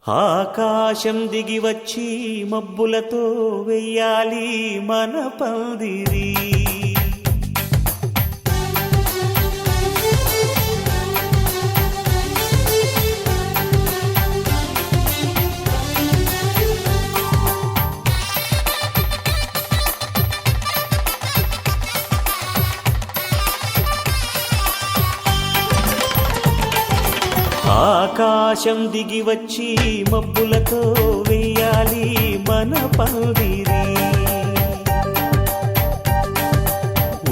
ఆకాశం దిగి వచ్చి మబ్బులతో వెయ్యాలి మన పందిరి. ఆకాశం దిగి వచ్చి మబ్బులతో వెయ్యాలి మన పందిరి.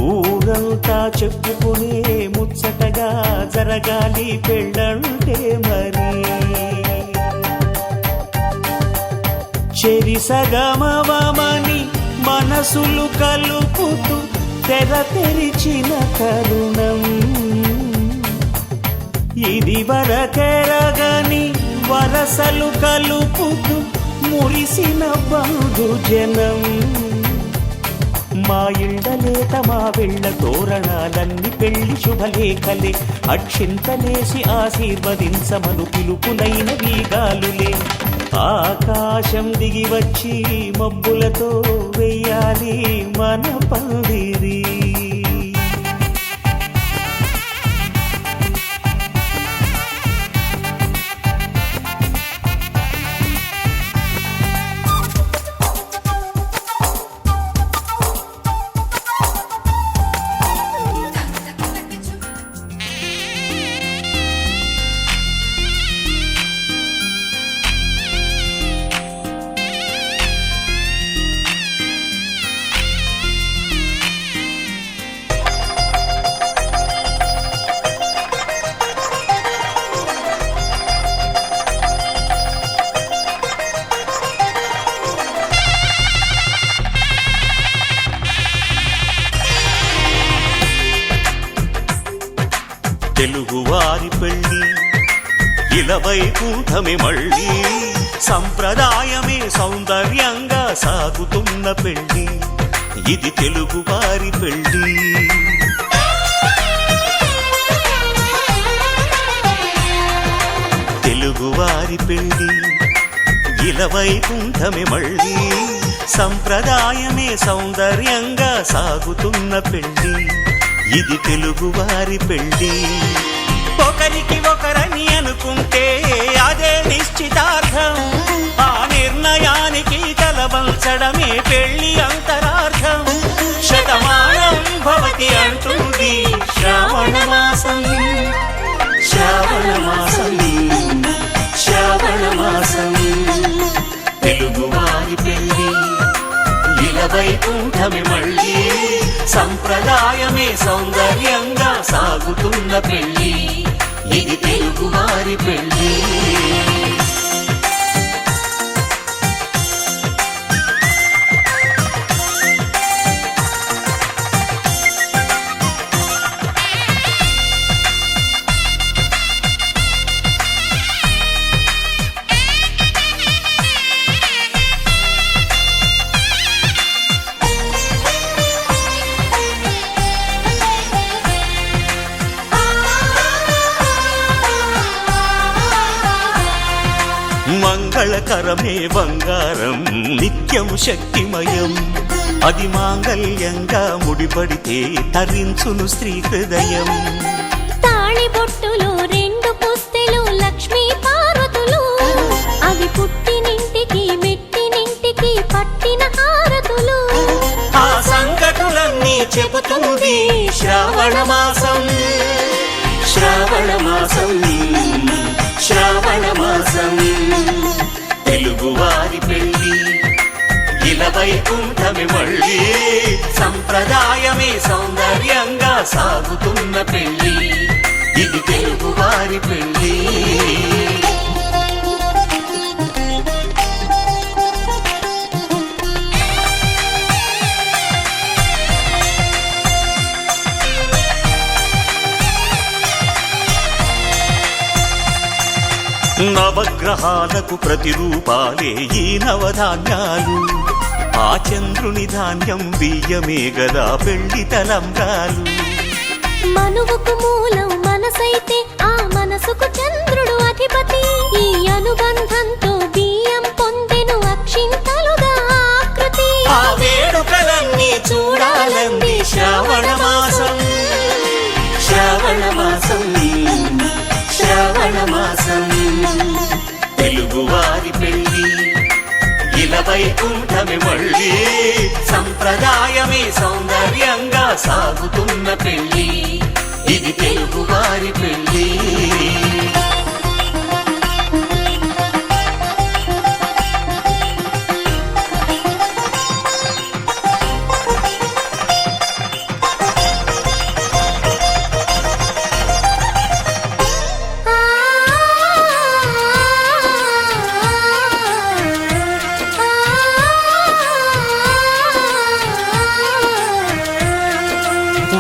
ఊరంతా చెప్పుకునే ముచ్చటగా జరగాలి పెళ్ళంటే మరి. చెరిసగమవమని మనసులు కలుపుతూ తెర తెరిచిన తరుణం ఇది వరకెరగని వరసలు కలుపుతూ మురిసిన బంధుజనం. మా ఇళ్ళలేత మా వెళ్ళ తోరణాలన్నీ పెళ్లి శుభలేఖలే. అక్షింతలేసి ఆశీర్వదించమను పిలుపులైన వీగాలులే. ఆకాశం దిగి వచ్చి మబ్బులతో వెయ్యాలి మన పందిరి. తెలుగువారి పెళ్ళి ఇలవైకుంఠమే మళ్ళీ. సంప్రదాయమే సౌందర్యంగా సాగుతున్న పెళ్ళి ఇది తెలుగువారి పెళ్ళి. తెలుగువారి పెళ్ళి ఇలవైకుంఠమే మళ్ళీ. సంప్రదాయమే సౌందర్యంగా సాగుతున్న పెళ్ళి ఇది తెలుగువారి పెళ్ళి. ఒకరికి ఒకరని అనుకుంటే అదే నిశ్చితార్థం. ఆ నిర్ణయానికి తలవంచడమే పెళ్ళి అంతరార్థం. శతమానం భవతి అంటుంది శ్రావణ మాసం. శ్రావణ మాసం శ్రావణ మాసం తెలుగువారి పెళ్ళి ఇలవైకుంఠమే మళ్ళీ. సంప్రదాయమే సౌందర్యంగా సాగుతున్న పెళ్ళి ఇది తెలుగువారి పెళ్ళి. మంగళకరమే బంగారం నిత్యం శక్తిమయం. అది మాంగళ్యంగా ముడిపడితే తరించును స్త్రీ హృదయం. తాళిబొట్టులో రెండు పుస్తెలు లక్ష్మీ పార్వతులు. అవి పుట్టినింటికి మెట్టినింటికి పట్టిన హారతులు. ఆ సంగతులన్నీ చెబుతుంది శ్రావణ మాసం. శ్రావణ మాసం శ్రావణ మాసం తెలుగువారి పెళ్ళి ఇలవైకుంఠమే మళ్ళీ. సంప్రదాయమే సౌందర్యంగా సాగుతున్న పెళ్ళి ఇది తెలుగువారి పెళ్ళి. నవగ్రహాలకు ప్రతిరూపాలే ఈ నవధాన్యాలు. ఆ చంద్రుని ధాన్యం బియ్యమే గదా పెళ్లి తలంబ్రాలు. మనువుకు మూలం మనసైతే ఆ మనసుకు చంద్రుడు అధిపతి. ఈ అనుబంధంతో శ్రావణ మాసం శ్రావణ మాసం శ్రావణ మాసం తెలుగువారి పెళ్ళి ఇలా వైకుంఠమే మళ్ళీ సంప్రదాయమే సౌందర్యంగా సాగుతున్న పెళ్ళి ఇది తెలుగువారి పెళ్ళి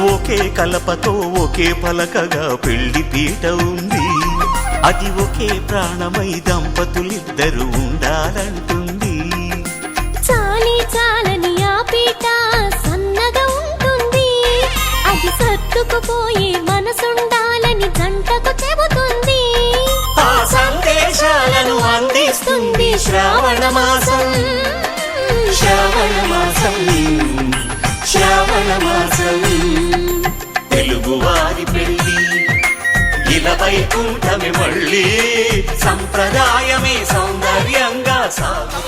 ఒకే కలపతో ఒకే పలకగా పెళ్లి పీట ఉంది అది ఒకే ప్రాణమై దంపతులిద్దరూ ఉండాలంటుంది చాలి చాలని ఆ పీట సన్నగా ఉంటుంది అది సర్దుకుపోయే మనసుండాలని జంటకు చెబుతుంది ఆ సందేశాలను అందిస్తుంది శ్రావణ మాసం శ్రావణ మాసం శ్రావణ మాసం తెలుగువారి పెళ్ళి ఇలా వైకుంఠమే మళ్ళీ సంప్రదాయమే సౌందర్యంగా సాగు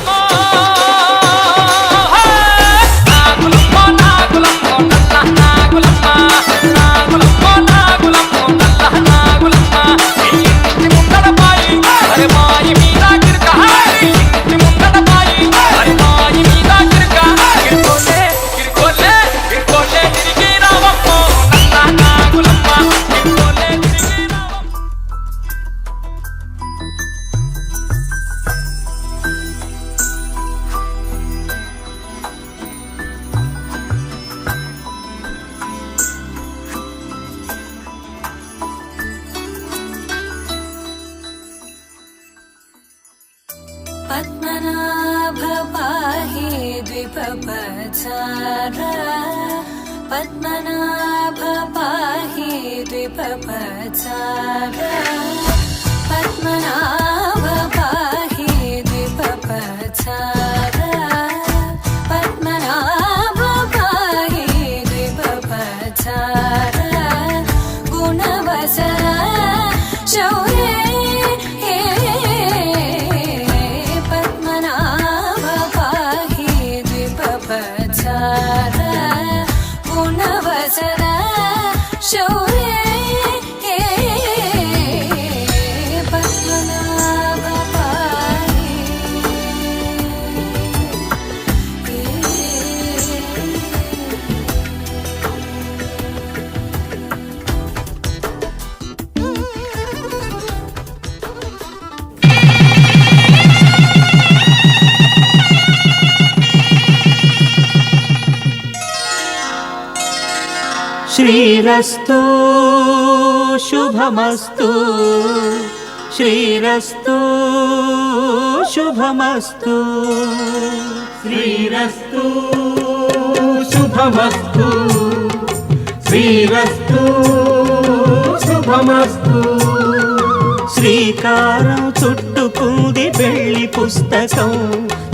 पद्मनाभ पाहि द्विपपचार पद्मनाभ पाहि द्विपपचार पद्मनाभ पाहि द्विपपचार पद्मनाभ पाहि द्विपपचार गुणवसर शौर्ये गुणवसर शौर्ये पद्मनाभ पाहि శ్రీరస్తు శుభమస్తు శ్రీరస్తు శుభమస్తు శ్రీరస్తు శుభమస్తు శ్రీరస్తు శుభమస్తు శ్రీకారం చుట్టుకుంది పెళ్లి పుస్తకం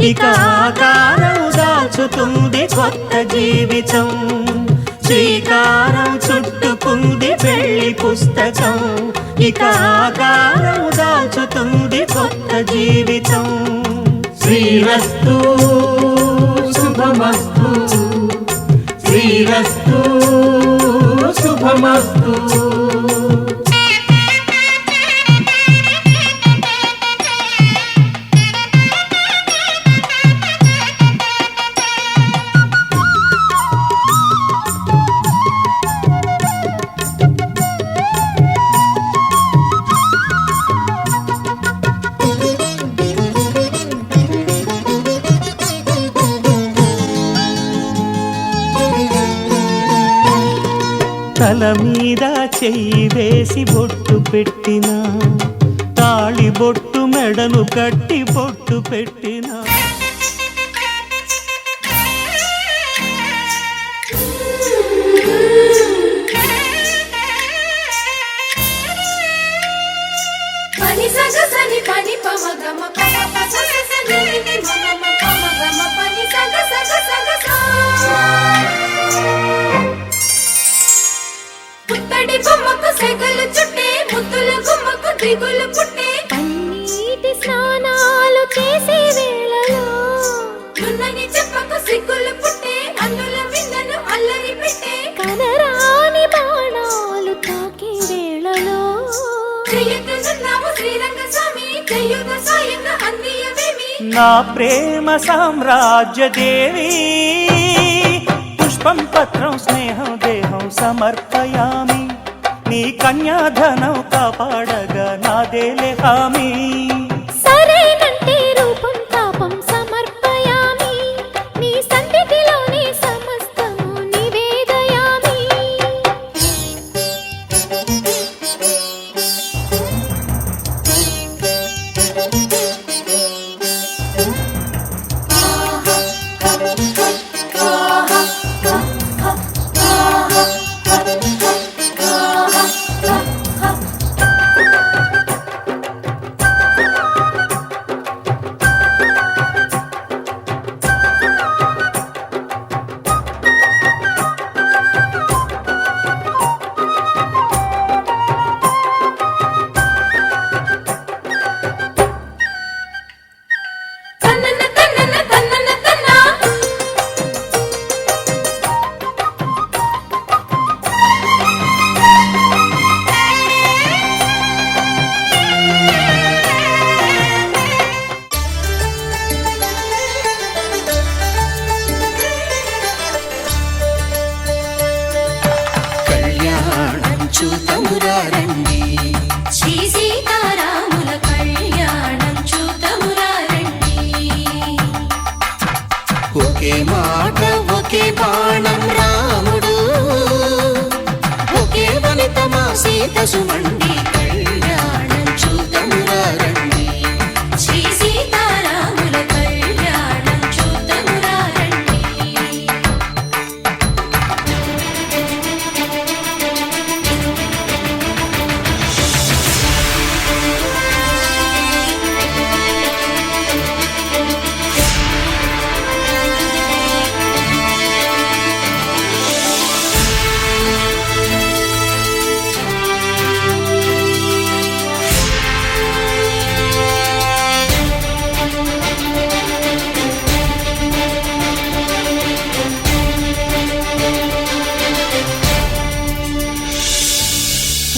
ఇక ఆకారం దాచుతుంది కొత్త జీవితం శ్రీకారం చుట్టుకుంది పెళ్లి పుస్తకం ఇక ఆకారం దాచుతుంది కొత్త జీవితం శ్రీరస్తు శుభమస్తు శ్రీరస్తు శుభమస్తు తల మీద చెయ్యి వేసి బొట్టు పెట్టిన తాళి బొట్టు మెడలు కట్టి బొట్టు పెట్టిన పని సగ సని పని పమ గమ పమ పస సని ని మమ పమ గమ పని సగ సగ సగ సా సాయంగా అందియవేమి నా ప్రేమ సామ్రాజ్య దేవి పుష్పం పత్రం స్నేహం దేహం సమర్పయామి నీ కన్యాధనం కాపాడగా నాదేలే హామీ సరేనంటే రూపం తాపం సమర్పయామి నీ సన్నిధిలోనే సమస్తము నివేదయామి తన్నన తన్నన తన్నన తన్న కళ్యాణం చూతమురారండి శ్రీ సీతారాముల కళ్యాణం చూతమురారండి ఒకే మాట ఒకే బాణం రాముడు ఒకే వనిత మా సీత సుమండి కళ్యాణం చూతమురారండి శ్రీ సీతారాముల కళ్యాణం చూతమురారండి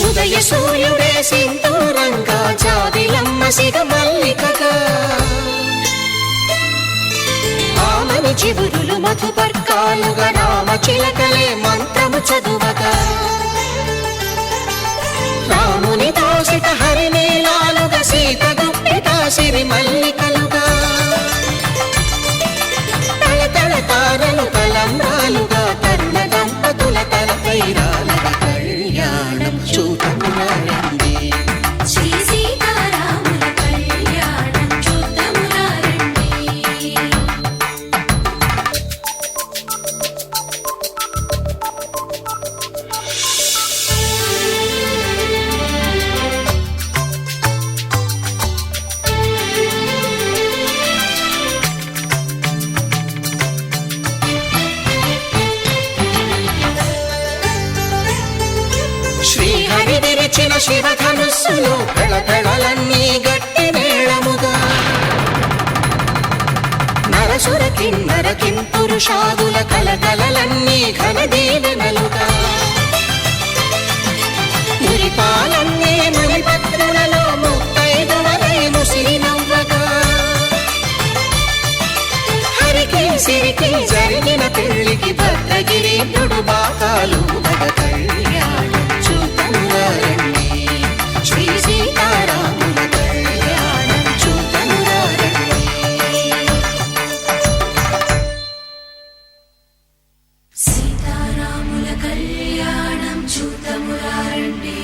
ఉదయ సూర్యుడే సింధూరంగా జాబిలమ్మ సిగ మల్లికగా ఆమని చివురులు మధుపర్కాలుగా రామ చిలకలే మంత్రము చదువగా రాముని దోసిట హరినీలాలుగా సీత గుప్పిట సిరి మల్లికలుగా తల తల తారలు తలంబ్రాలుగా తరుణ దంపతుల తలపై రాలగా కళ్యాణం చూతమురారండి శ్రీ సీతారాముల కళ్యాణం చూతమురారండి శ్రీహరి విరిచిన శివధనుస్సులు పెళపెళలన్నీ గట్టి మేళముగా నరసుర కిన్నర కింపురుషాదుల కలకలలన్నీ ఘన దీవెనలుగా మురిపాలన్నీ మణిపత్రులలో ముత్తైదువలై ముసిరి నవ్వగా హరికి సిరికి జరిగిన పెళ్లికి భద్రగిరీంద్రుడు బాకాలు మగ కళ్యాణం చూతమురారండి శ్రీ సీతారాముల కళ్యాణం చూతమురారండి సీతారాముల కళ్యాణం చూతమురారండి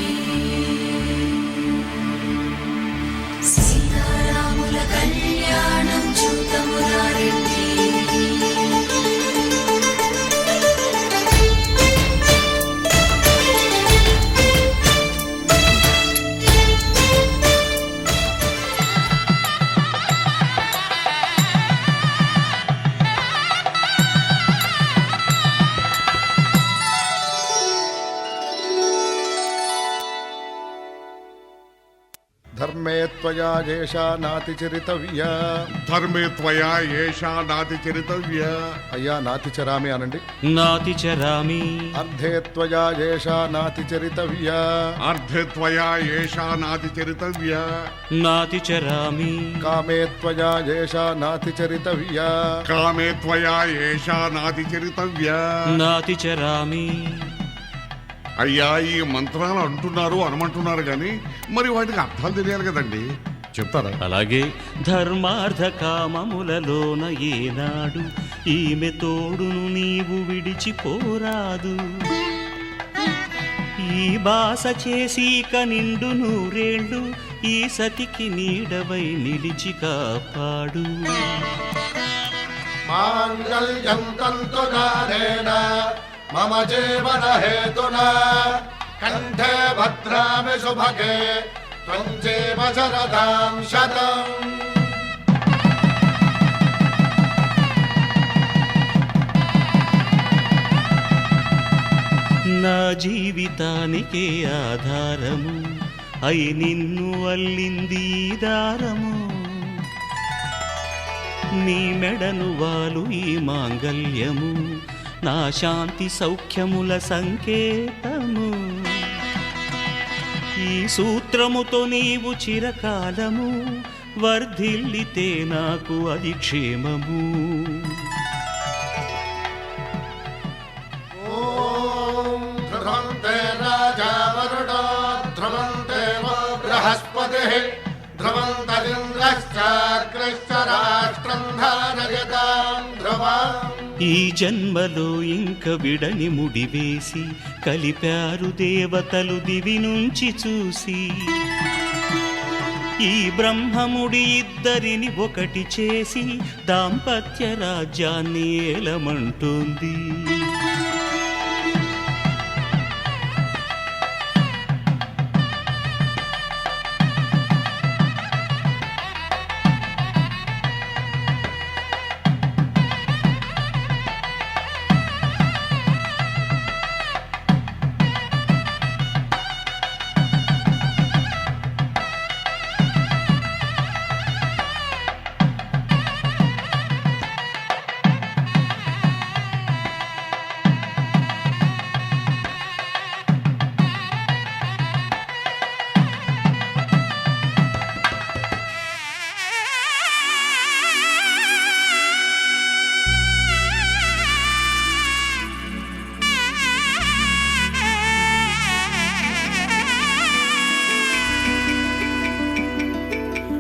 సీతారాముల కళ్యాణం చూతమురారండి త్వయా ఏషా నాతిచరితవ్యా. ధర్మే త్వయా ఏషా నాతిచరితవ్య. అయ్యా నాతిచరామి అనండి. నాతిచరామి. అర్ధే త్వయా ఏషా నాతిచరితవ్యా. అర్ధే త్వయా ఏషా నాతిచరితవ్య. నాతిచరామి. కామే త్వయా ఏషా నాతిచరితవ్యా. కామే త్వయా ఏషా నాతిచరితవ్య. నాతిచరామి. అయ్యా ఈ మంత్రాలు అంటున్నారు అనమంటున్నారు కానీ మరి వాటికి అర్థాలు తెలియాలి కదండి, చెప్తారా? అలాగే ధర్మార్థ కామములలోన ఏనాడు ఈమె తోడును నీవు విడిచిపోరాదు. ఈ బాస చేసి నిండు నూరేళ్ళు ఈ సతికి నీడవై నిలిచి కాపాడు. మాంగళ్యం తంతునానేన మమ జీవన హేతునా కంఠే భద్రామి శుభగే త్వం జీవ శరదాం శతం. నా జీవితానికే ఆధారము అయి నిన్ను అల్లింది ఈ దారము. నీ మెడను వాలు ఈ మాంగల్యము నా శాంతి సౌఖ్యముల సంకేతము. ఈ సూత్రముతో నీవు చిరకాలము వర్ధిల్లితే నాకు అది క్షేమము. ఓం ధ్రువంతే రాజా వరుణో ధ్రువంతే వో బృహస్పతిః ధ్రువంతరింద్రశ్చాగ్రశ్చ రాష్ట్రం ధారయతాం ధ్రువం. ఈ జన్మలో ఇంక విడని ముడివేసి కలిపారు దేవతలు దివి నుంచి చూసి. ఈ బ్రహ్మముడి ఇద్దరిని ఒకటి చేసి దాంపత్య రాజ్యాన్ని ఏలమంటుంది.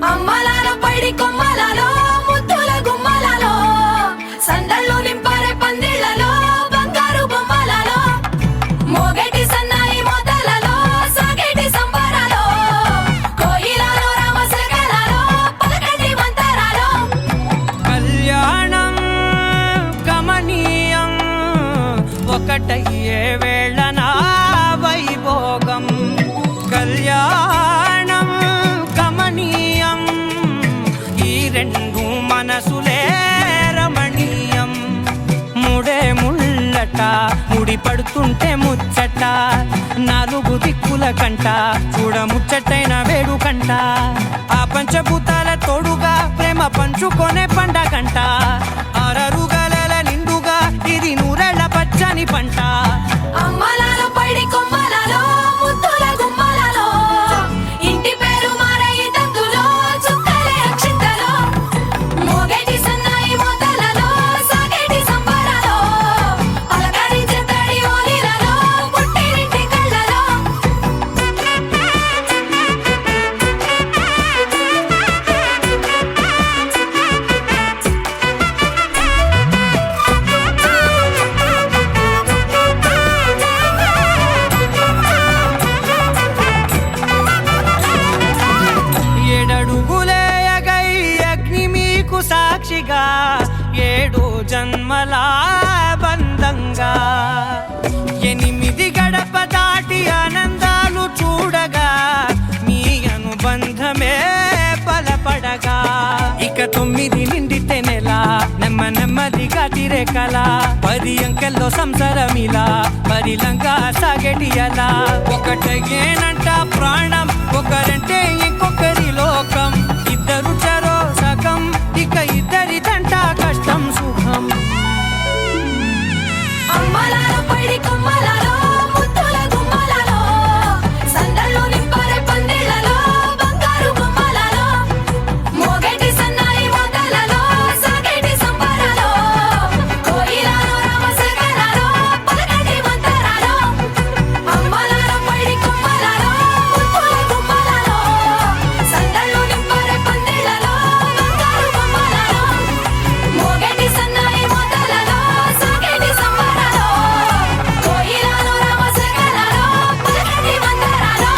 అమ్మలాల పైడి కొమ్మలలో ముద్దుల గుమ్మలలో సందళ్ళు నింపారే పందిళ్లలో బంగారు బొమ్మలలో మోగేటి సన్నాయి మోతలలో సాగేటి సంబరాలో కోయిలలో రామశకలలో పలకటి మంతరాలో. కళ్యాణం గమనీయం ఒకటయ్యే వేళ నా వైభోగం. కళ్యాణం గమనీయం ఈ రెండు మనసులే రమణీయం. ముడే ముళ్ళట ముడి పడుతుంటే ముచ్చట నాలుగు దిక్కుల కంట చూడ ముచ్చటైన వేడుకంట. ఆ పంచభూతాల తోడుగా ప్రేమ పంచుకొనే పండగంట. అరరుగల నిండుగా ఇది నూరెళ్ళ పచ్చని పంట. అమ్మలాల పైడి కొమ్మలలో ముద్దుల గుమ్మలలో ఇంటి పేరు మారయి తందులో చుక్కలే అక్షింతలో మోగేటి సన్నాయి మోతలలో సాగేటి సంబరాలో పలకరించే తడి ఓలిలలో పుట్టినింటి కళ్ళలో. ఏడడుగులేయగై అగ్ని మీకు సాక్షిగా ఏడు జన్మల బంధంగా 8 గడప దాటి ఆనందాలు చూడగా మీ అనుబంధమే బలపడగా. ఇక 9 నిండితే నెల నెమ్మదిగా తిరేకల 10 అంకెల్లో సంసారమిలా పరిలంగా సాగేటి అలా. ఒకటేనంట ప్రాణం ఒకరంటే ఇంకొకరిలో లోకం ఇద్దరు చరో సగం ఇక ఇద్దరి తంట కష్టం సుఖం అమ్మలాలో పడి కొమ్మలాలో ముత్తుల గుమ్మలాలో సందళ్ళు నింపరే పందిళ్ళలో బంగారు గుమ్మలాలో మోగేటి సన్నాయి మోతలలో సాగేటి సంబరాలో కోయిలాలో రామసగనాలో పలకటి మంతరాలో అమ్మలాలో పడి కొమ్మలాలో ముత్తుల గుమ్మలాలో సందళ్ళు నింపరే పందిళ్ళలో బంగారు గుమ్మలాలో మోగేటి సన్నాయి మోతలలో సాగేటి సంబరాలో కోయిలాలో రామసగనాలో పలకటి మంతరాలో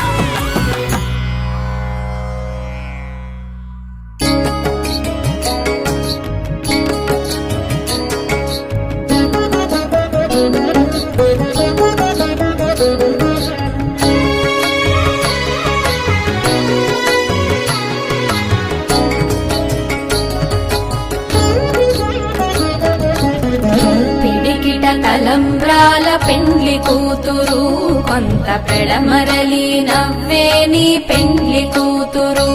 పిడికిట తలంబ్రాల పెండ్లి కూతురు కొంత పెడమరలి నవ్వేని పెండ్లి కూతురు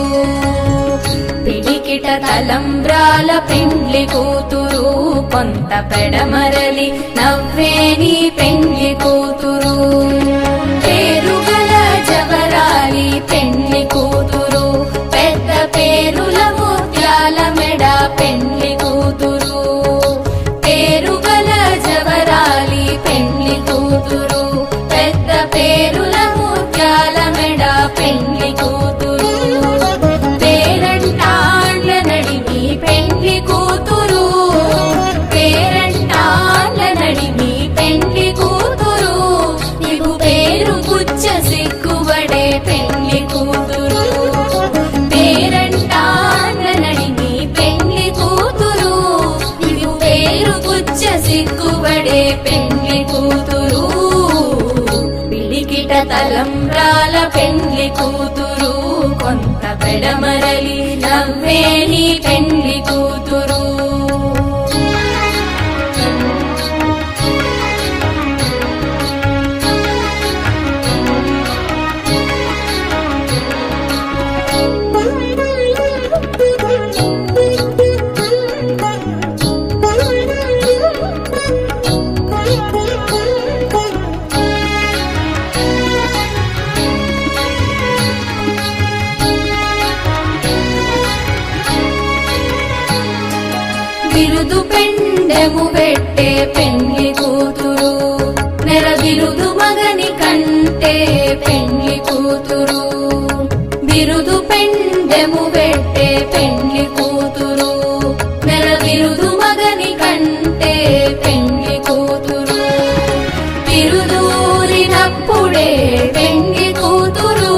పిడికిట తలంబ్రాల పెండ్లి కూతురు కొంత పెడమరలి నవ్వేని పెండ్లి కూతురు పేరుగల జవరాలి పెండ్లి కూతురు పెద్ద పేరుల ముత్యాల మెడ పెండ్లి కూతురు పేరుగల జవరాలి పెండ్లి కూతురు పెద్ద పేరుల ముత్యాల మెడ పెండ్లి కూతురు పేరంటాండ్ల నడిమి పెండ్లి కూతురు పేరంటాండ్ల నడిమి పెండ్లి కూతురు నీకు పేరు గుచ్చ సిగ్గుబడే పెండ్లి కూతురు పేరంటాండ్ల నడిమి పెండ్లి కూతురు నీకు పేరు గుచ్చ సిగ్గుబడే పెండ్లి కూతురు పిడికిట తలంబ్రాల పెండ్లి కూతురు కొంత పెడమరలి నవ్వేని పెండ్లి కూతురు బిరుదు పెండెము పెట్టే పెండ్లి కూతురు నెర బిరుదు మగని కంటే పెండ్లి కూతురు బిరుదు పెండెము పెట్టే పెండ్లి కూతురు నెర బిరుదు మగని కంటే పెండ్లి కూతురు బిరుదూరినప్పుడే పెండ్లి కూతురు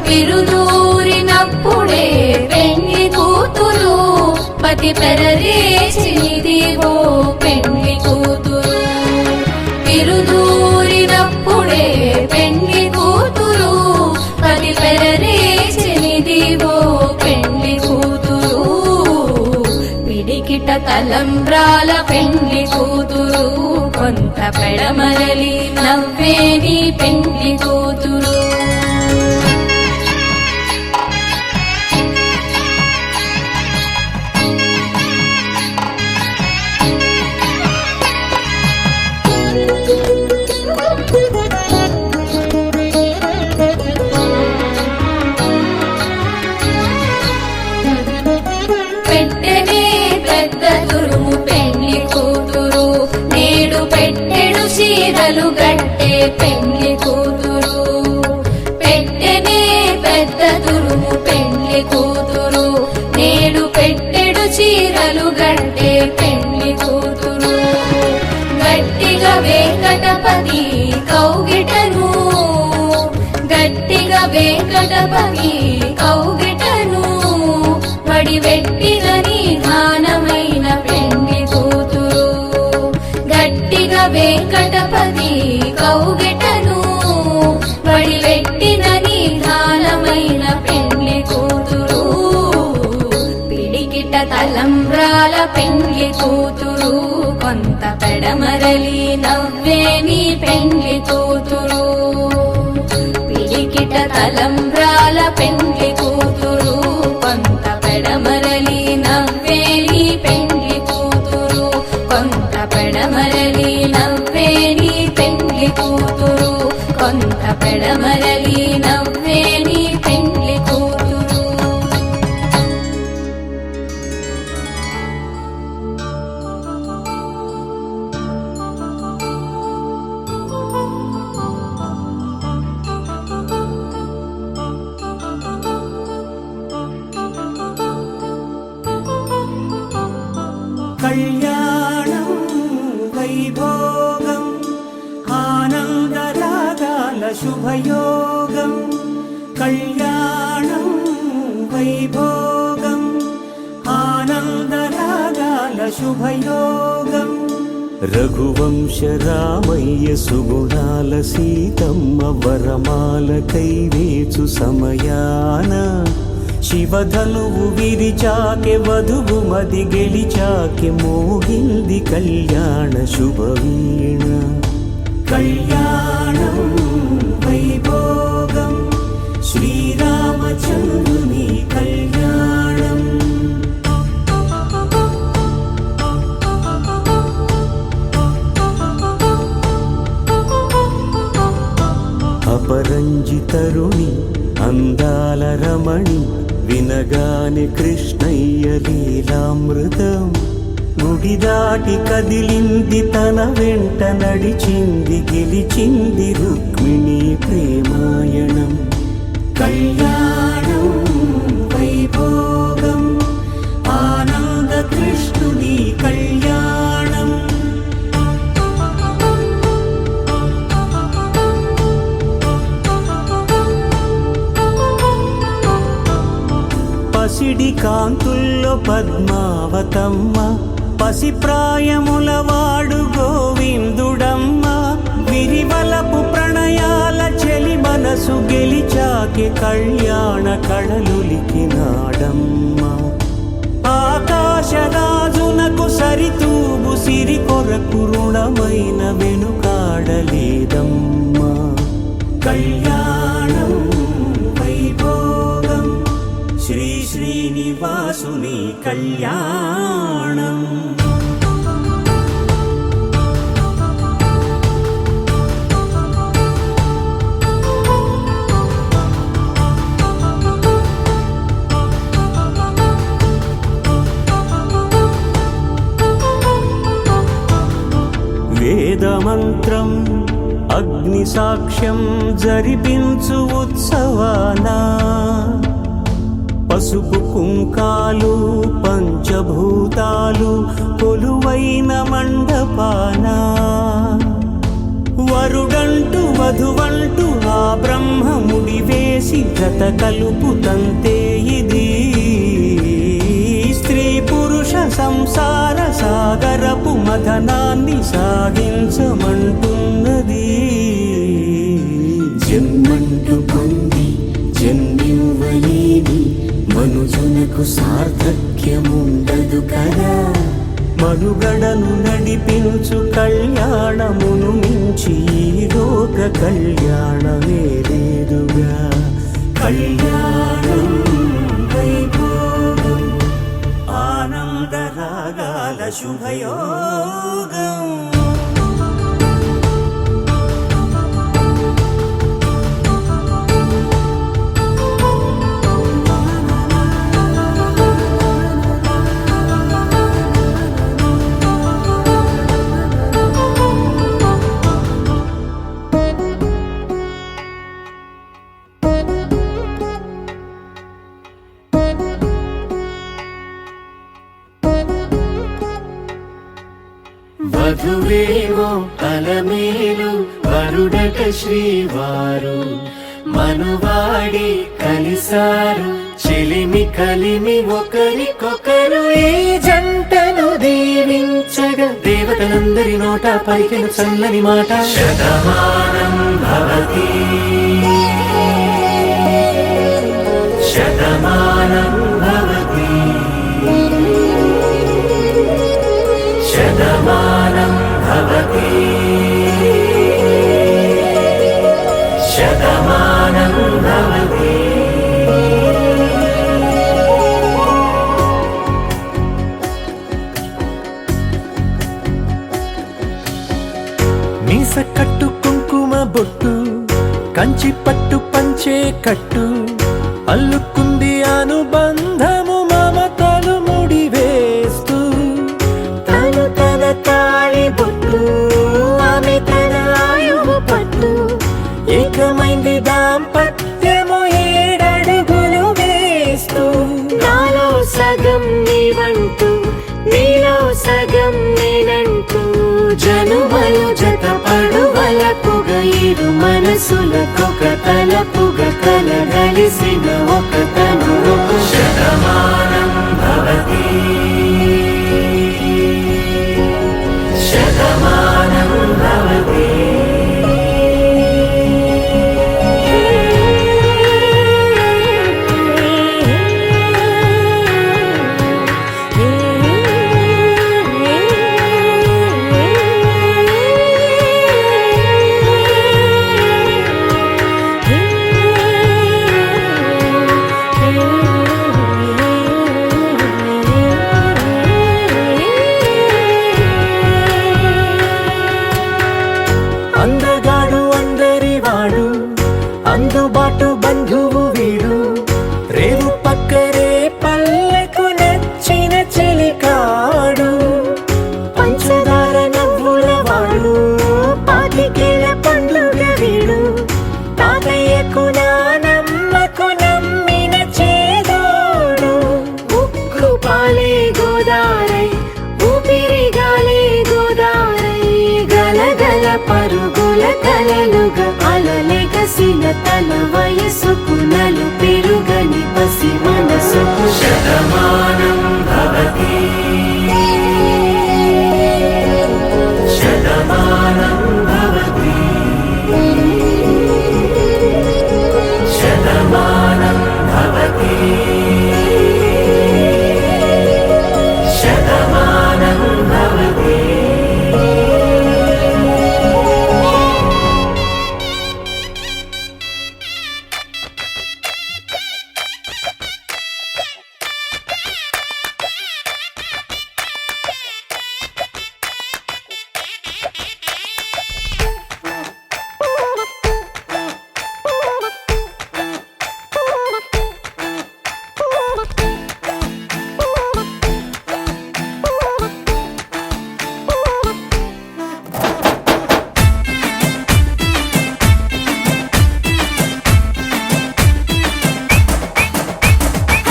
బిరుదూరినప్పుడే పెండ్లి కూతురు పతి పెరరేచినిదివో పెండ్లి కూతురు బిరుదూరినప్పుడే పెండ్లి కూతురు పతి పెరరేచినిదివో పెండ్లి కూతురు పిడికిట తలంబ్రాల పెండ్లి కూతురు కొంత పెడమరలి నవ్వేని పెండ్లి కూతురు పెట్టెనే పెద్ద తురుము పెండ్లి కూతురు నేడు పెట్టెడు చీరలు గట్టే పెండ్లి కూతురు పెట్టెనే పెద్ద తురుము పెండ్లి కూతురు నేడు పెట్టెడు చీరలు గట్టే పెండ్లి కూతురు గట్టిగా వెంకటపతి కౌగిటను గట్టిగా వెంకటపతి కౌగిటను వడివెట్టిన నిధానమైన పెండ్లి కూతురు గట్టిగా వెంకటపతి కౌగిటను వడివెట్టిన నిధానమైన పెండ్లి కూతురు పిడికిట తలంబ్రాల పెండ్లి కూతురు కొంత పెడమరలి నవ్వేని పెండ్లి కూతురు పిడికిట తలంబ్రాల పెండ్లి కూతురు పెడమరలి నవ్వే నీ పెండ్లి కూతురు కొంత పెడమరలి నవ్వే నీ పెండ్లి కూతురు కొంత పెడమరలి నవ్వే నీ పెండ్లి కూతురు కళ్యాణం వైభోగం ఆనందరాగాల శుభయోగం కళ్యాణం వైభోగం ఆనందరాగాల శుభయోగం రఘువంశ రామయ్య సుగుణాల సీతమ్మ వరమాల కైవేచు సమయాన శివధనువు విరిచాకె వధువు మది గెలిచాకె మోగింది కళ్యాణ శుభవీణ కళ్యాణం వైభోగం శ్రీరామచంద్రుని కళ్యాణం అపరంజి తరుణి అందాల రమణి వినగానే కృష్ణయ్య లీలామృతం గుడి దాటి కదిలింది తన వెంట నడిచింది గెలిచింది రుక్మిణి ప్రేమాయణం కళ్యాణం వైభోగం ఆనంద కృష్ణుని కళ్యాణం పసిడి కాంతుల్లో పద్మావతమ్మ పసిప్రాయముల వాడు గోవిందుడమ్మ విరివలపు ప్రణయాల చెలి మనసు గెలిచాకే కళ్యాణ కళలులికినాడమ్మ ఆకాశరాజునకు సరితూగు సిరి కొరకు రుణమైన వెనుకాడలేదమ్మా కళ్యాణం వైభోగం శ్రీ శ్రీనివాసుని కళ్యాణం వేదమంత్రం అగ్ని సాక్ష్యం జరిపించు ఉత్సవానా పసుపు కుంకాలు పంచభూతాలు కొలువైన మండపానా వరుడంటూ వధువంటూ ఆ బ్రహ్మముడి వేసి జత కలుపుతంతే ఇది స్త్రీ పురుష సంసార సాగరపు మథనాన్ని సాగించమంటున్నది జన్మంటూ పొంది జన్మివ్వలేని మనుజునకు సార్థక్యముండదు కదా మనుగడను నడిపించు కళ్యాణమును మించి ఈ లోక కళ్యాణమే లేదుగా కళ్యాణం వైభోగం ఆనంద రాగాల శుభయోగం వధువేమో అలమేలు వరుడట శ్రీవారు మనువాడి కలిసారు చెలిమి కలిమి ఒకరికొకరు ఈ జంటను దీవించగా దేవతలందరి నోట పలికిన చల్లని మాట శతమానం భవతి శతమానం భవతి శతమానం భవతి శతమానం భవతి కంచి పట్టు పంచే కట్టు అల్లుకుంది అనుబంధము మమతలు ముడివేస్తూ తను తన తాళి బొట్టు ఆమె తన ఆయువు పట్టు ఏకమైంది దాంపత్యము 7 అడుగులు వేస్తూ నాలో సగం నీవంటూ నీలో సగం నేనంటూ జనుమలు జత పడువలపుగ ఇరు మనసులకొక తలపుగ కలగలిసిన ఒక తను శతమానం భవతి శతమానం భవతి అందగాడు అందరివాడు అందుబాటు బంధువు వీడు రేవు పక్కరే పల్లెకు నచ్చిన చెలికాడు పంచదార నవ్వుల వాడు పాతికేల పండ్లుగ వీడు తాతయ్యకు నానమ్మకు నమ్మిన చేదోడు ఉక్కు పాలే గోదారై ఊపిరిగాలే గోదారై గలగల పరుగుల కలలుగా అలలెగసిన తన వయసుకు నలు పెరుగని పసి మనసుకు శతమానం భవతి శతమానం భవతి శతమానం భవతి శతమానం భవతి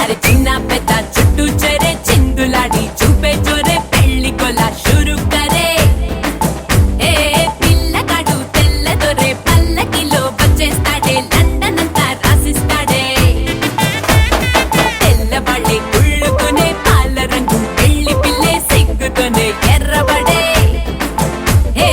అరే చిన్న పెద్ద చుట్టూ చెరే చిందులాడి చూపే చోరే పెళ్లి కొల షురు కరే ఏ పిల్లగాడు తెల్ల దొరే పల్లకిలో వచ్చేస్తాడే లండన్ అంతా రాసిస్తాడే తెల్లబడే కుళ్ళుకునే పాల రంగు పెళ్లి పిల్లే సిగ్గుతోనే ఎర్రబడే ఏ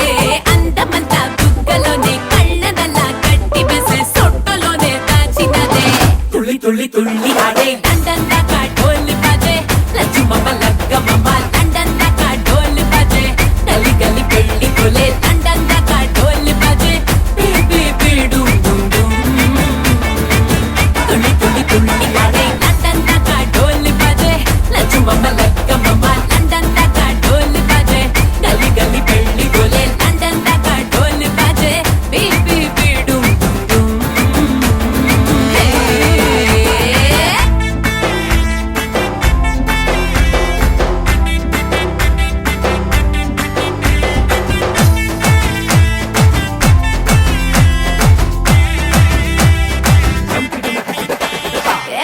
అందమంతా బుగ్గలోనే కళ్ళనల్లా కట్టి వేసే సొట్టలోనే దాచినదే తుళ్ళి తుళ్ళి తుళ్ళి ఆడే లండన్ దాకా డోలు బాజే లచ్చుమమ్మ లగ్గమమ్మ లండన్ దాకా డోలు బాజే గలి గలి పెళ్లి కొలే లండన్ దాకా డోలు బాజే బీ బీడు తుళ్ళి తుళ్ళి తుళ్ళి ఆడే లండన్ దాకా డోలు బాజే లచ్చుమమ్మ లగ్గమమ్మ లండన్ దాకా డోలు బాజే గలి గలి పెళ్లి కొలే లండన్ దాకా డోలు బాజే బీ బీడు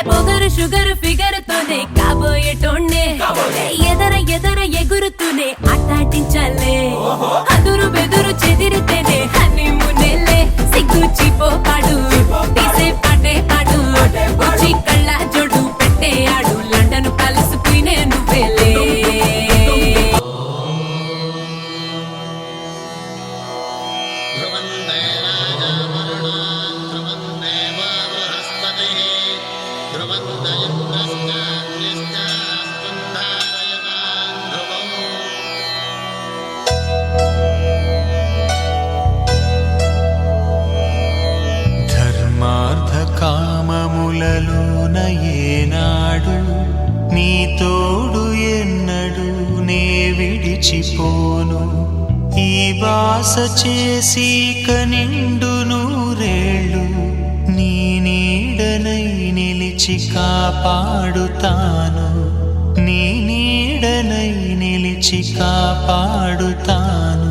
పొగరు షుగర్ ఫిగర్ తోనే కాబోయేటోన్నే ఎదర ఎదర ఎగురుతూనే ఆటాటించాలే అదురు బెదురు చెదిరితేనే హనీమూనేలే సిగ్గు చిపోపాడు తీసే పాటే పాడు వచ్చి కళ్ళ జోడు పెట్టే ఆడు లండన్ కలుసుకునే నువ్వేలే ధ్రువందే రాజా వరుణో ధ్రువందే బృహస్పతిః ధ్రువందే ఇంద్రశ్చాగ్నిశ్చాస్తు ధారయతాం ధ్రువం ధర్మార్థ కామములలోన ఏనాడు నీ తోడు ఎన్నడు నే విడిచిపోను ఈ బాస చేసి కనిండు నూరేళ్ళు నీ నీడనై నిలిచి కాపాడుతాను నీ నీడనై నిలిచి కాపాడుతాను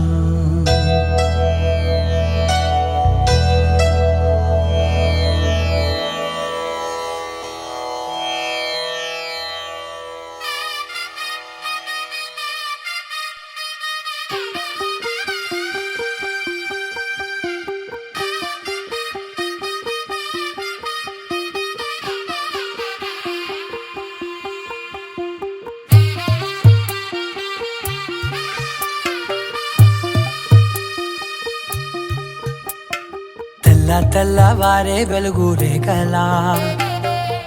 తెల్లవారే వెలుగు రేఖలా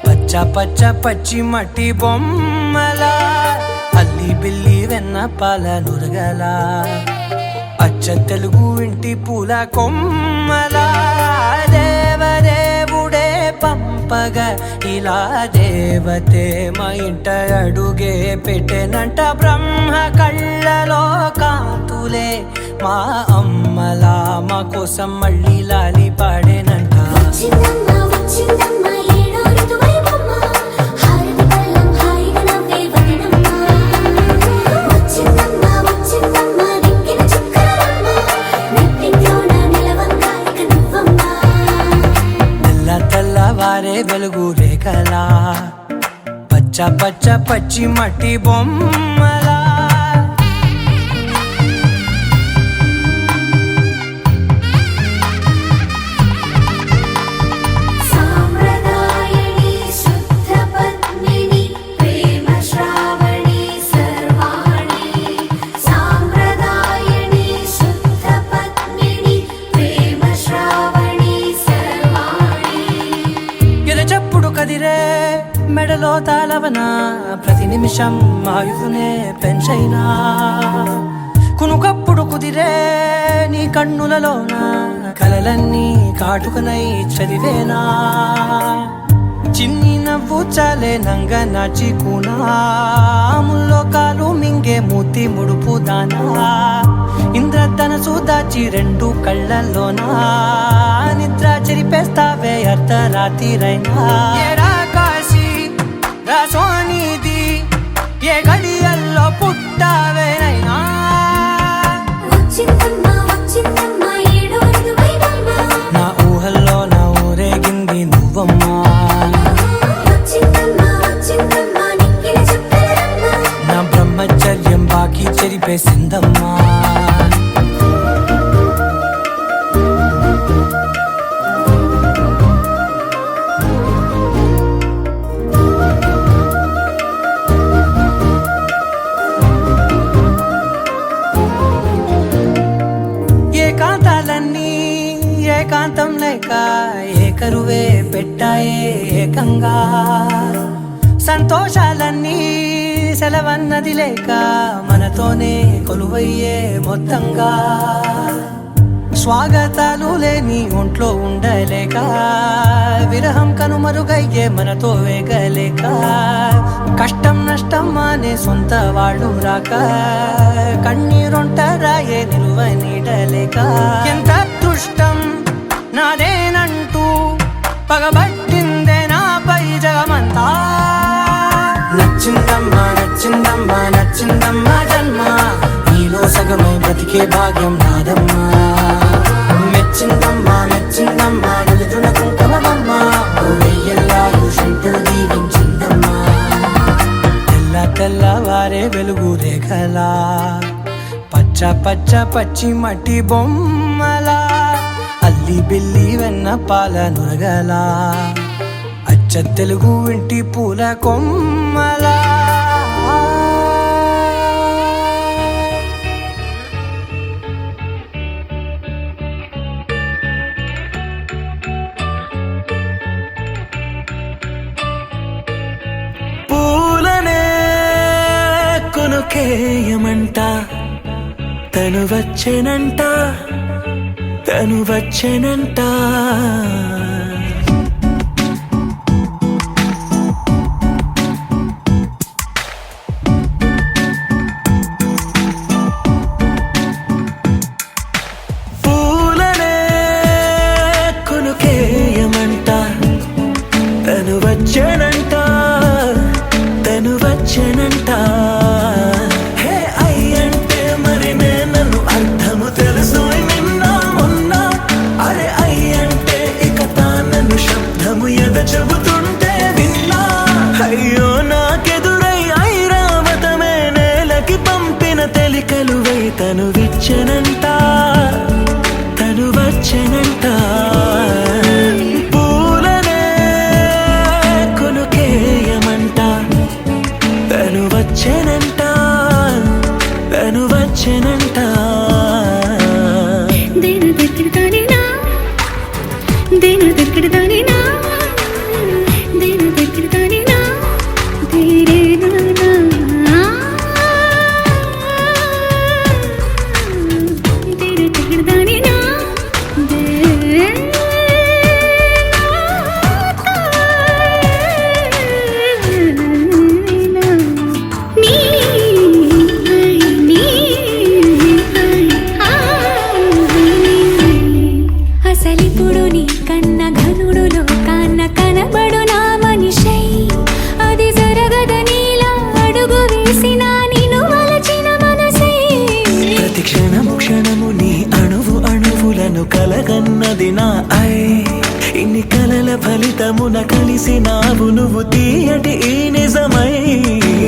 పచ్చ పచ్చ పచ్చి మట్టి బొమ్మలా అల్లి బిల్లి వెన్న పాల నురగలా అచ్చ తెలుగు ఇంటి పూల కొమ్మలా దేవదేవుడే పంపగా ఇలా దేవతే మా ఇంట అడుగే పెట్టెనంట బ్రహ్మ కళ్ళలో కాంతులే మా అమ్మలా మా కోసం మళ్ళీ లాలి పాడేనంట వచ్చిందమ్మా వచ్చిందమ్మా ఏడో ఋతువైవమ్మా హారతి పళ్ళం హాయిగా నవ్వే వదనమ్మా వచ్చిందమ్మా వచ్చిందమ్మా దిక్కిన చుక్కలమ్మా నెట్టింట్లోన నిలవంగా ఇక నువ్వమ్మా తెల్లవారే వెలుగు రేఖలా పచ్చ పచ్చ పచ్చి మట్టి బొమ్మలా సాంప్రదాయని శుద్ధ పద్మిని ప్రేమ శ్రావణి సర్వాణి సాంప్రదాయని శుద్ధ పద్మిని ప్రేమ శ్రావణి సర్వాణి ఎరచప్పుడు కదిరే మెడలో తాళవన ప్రతి నిమిషం ఆయుధునే పెంచైనా కునుకప్పుడు కుదిరే నీ కన్నులలోన కలలన్నీ కాటుకనై చదివేనా చిన్ని నవ్వు చాలే నంగ నాచి కూనాముల్లో కాలు మింగే మూతి ముడుపు దానా ఇంద్రధనసు దాచి రెండు కళ్ళల్లోనా నిద్ర చెరిపేస్తావే అర్ధరాత్రిరైనా ఏరా కాశీ రా సోనిది ఏ గడియల్లో పుట్టావేనైనా వచ్చిందమ్మా వచ్చిందమ్మా ఏడో ఋతువైవమ్మా నా ఊహల్లో నా ఊరేగింది నువ్వమ్మా వచ్చిందమ్మా వచ్చిందమ్మా నిక్కిన చుక్కలమ్మా నా బ్రహ్మచర్యం బాకీ చెరిపేసిందమ్మా ఏకాంతాలన్నీ ఏకాంతం లేక ఏకరువే పెట్టాయే ఏకంగా సంతోషాలన్నీ సెలవన్నది లేక మనతోనే కొలువయ్యే మొత్తంగా స్వాగతాలు లేని ఒంట్లో ఉండలేక విరహం కనుమరుగయ్యే మనతో వేగలేక కష్టం నష్టం అనే సొంత వాళ్ళు రాక కన్నీరొంటరాయే నిలువ నీడలేక ఎంత అదృష్టం నాదేనంటూ పగబట్టిందే నాపై జగమంతా నచ్చిందమ్మా నచ్చిందమ్మా నచ్చిందమ్మా జన్మ నీలో సగమై బ్రతికే భాగ్యం నాదమ్మా మెచ్చిందమ్మా మెచ్చిందమ్మా నిలుతున్న కుంకుమమ్మా వెయ్యల్లాలు శంకరు దీవించిందమ్మా తెల్లవారే వెలుగు రేఖలా పచ్చ పచ్చ పచ్చి మట్టి బొమ్మలా అల్లి బిల్లి వెన్న పాల నురగలా అచ్చ తెలుగు ఇంటి పూల కొమ్మలా పూలనే కొనుకేయమంట తను వచ్చెనంట తను వచ్చెనంట హే అయ్యంటే మరి నన్ను అర్థము తెలుసు నిన్న మొన్న అరే అయ్యంటే ఇక తానను శబ్దము ఎద చెబుతుంటే విన్నా అయ్యో నాకెదురై ఐరావతమే నేలకి పంపిన తెలికలువై తను విచ్చనంట తను వచ్చనంట పూలనే కొనుకేయమంట తను వచ్చనంట తను వచ్చనంట దేన దగ్గరదానినా దేన దగ్గరదానినా దేన దగ్గరదానినా దేరేనా దేన దగ్గరదానినా అసలిప్పుడు నీ కన్న ఘనుడులో కన్న కనబడు నా మనిషై అది జరగదనిలా అడుగు వేసిన నిన్ను వలచిన మనసై ప్రతి క్షణము క్షణము నీ అణువు అణువులను కలగన్నది నా ఐ ఇన్ని కలల ఫలితమున కలిసినావు నువ్వు తీయటి ఈ నిజమై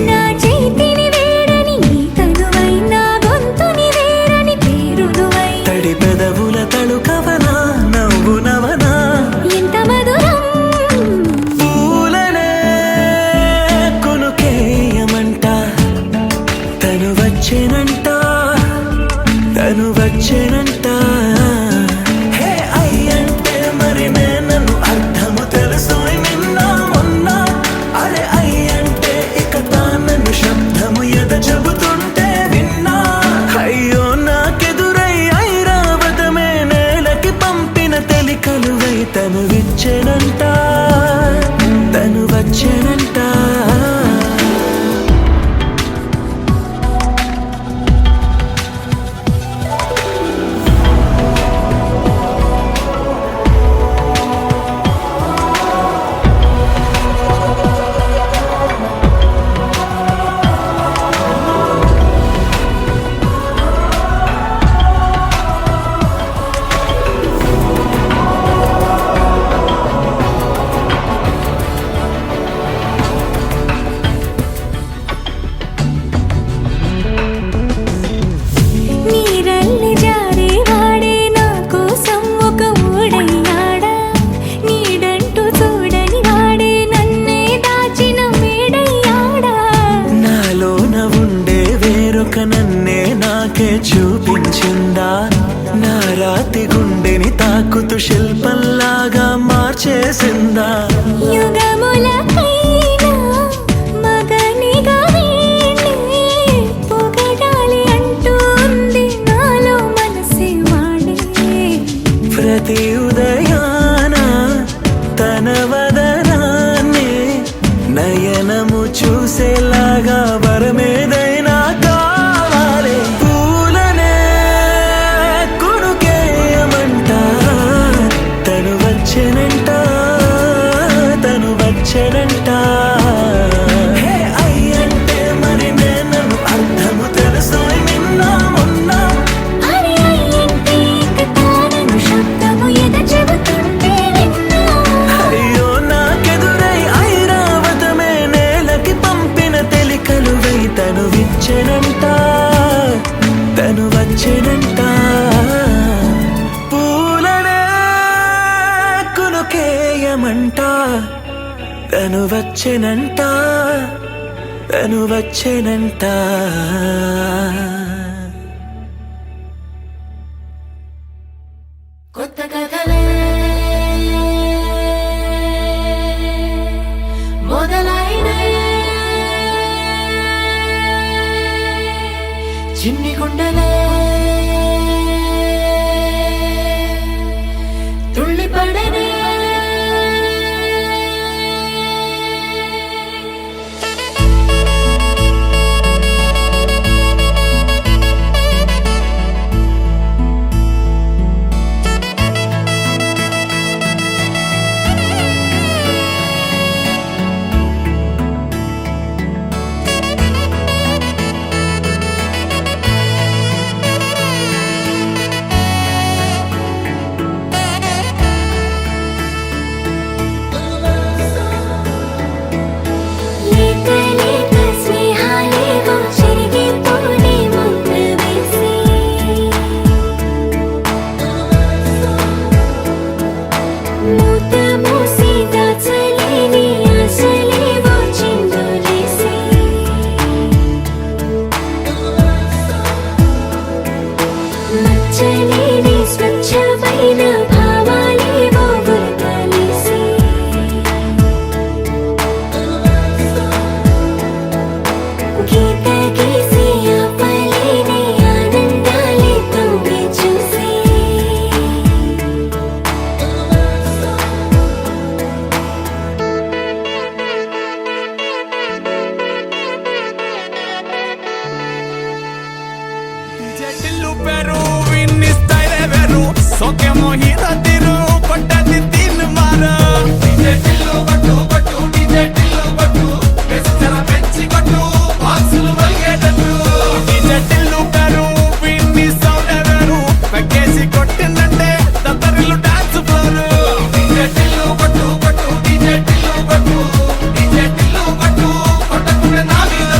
నా చేతిని వేడని నీ తనువై నా గొంతుని వేరని పేరు నువ్వై తడి పెదవుల తడుకవనా నవ్వు నవనా ఎంత మధురం పూలనే కొనుకేయమంట తను వచ్చేనంట తను వచ్చేనంట హే అయ్యంటే మరి నన్ను అర్థము తెలుసు నిన్న మొన్న అరే అయ్యంటే ఇక తానను శబ్దము ఎద చెబుతుంటే విన్నా అయ్యో నాకెదురై ఐరావతమే నేలకి పంపిన తెలికలువై తను విచ్చెనంట తను వచ్చేనంట నీరల్లి జారే వాడే నా కోసం ఒక ఊడయ్యాడా నీడంటూ చూడని వాడే నన్నే దాచిన మేడయ్యాడా నాలోన ఉండే వేరొక నన్నే నాకే చూపించిందా నా రాతి గుండెని తాకుతూ శిల్పంలాగా మార్చేసిందా యుగములకైనా మగనిగా వీణ్ణి పొగడాలి అంటుంది నాలో మనసే వాడే ప్రతి ఉదయాన తన వదనాన్ని నయనము చూసేలాగా వరమేదైనా కావాలి పూలనే కొనుకేయమంట తను వచ్చనంట తను వచ్చనంట హే అయ్యంటే మరి నన్ను అర్థము తెలుసు నిన్న మొన్న అరే అయ్యంటే ఇక తానను శబ్దము ఎద చెబుతుంటే విన్నా అయ్యో నాకెదురై ఐరావతమే నేలకి పంపిన తెలికలువై తను విచ్చెనంట తను వచ్చెనంట పూలనే కొనుకేయమంట తను వచ్చెనంట తను వచ్చెనంట కొత్త కథలే మొదలైనయే చిన్ని గుండెలే తుళ్ళిపడనే ಸೋಕೆ ಮೋಹಿರ ತಿರು ಕೊಟ್ಟದಿ ತಿನ್ ಮಾರ ಡಿಜೆ ಟಿಲ್ಲು ಬಟ್ಟು ಬಟ್ಟು ಡಿಜೆ ಟಿಲ್ಲು ಬಟ್ಟು ಬೆಚ್ಚರ ಬೆಚ್ಚಿ ಕೊಟ್ಟು ಬಾಕ್ಸುಲು ಮಲ್ಗೆಟಟ್ಟು ಡಿಜೆ ಟಿಲ್ಲು ಬೇರು ವಿನ್ನಿ ಸೌಂಡ್ ಬೇರು పెక్కేసి కొట్టిందంటే దత్తరిల్లు డాన్స్ ఫ్లోర్ డిజే టిల్లు బట్టు బట్టు డిజే టిల్లు బట్టు డిజే టిల్లు బట్టు కొట్టకుంటే నా మీద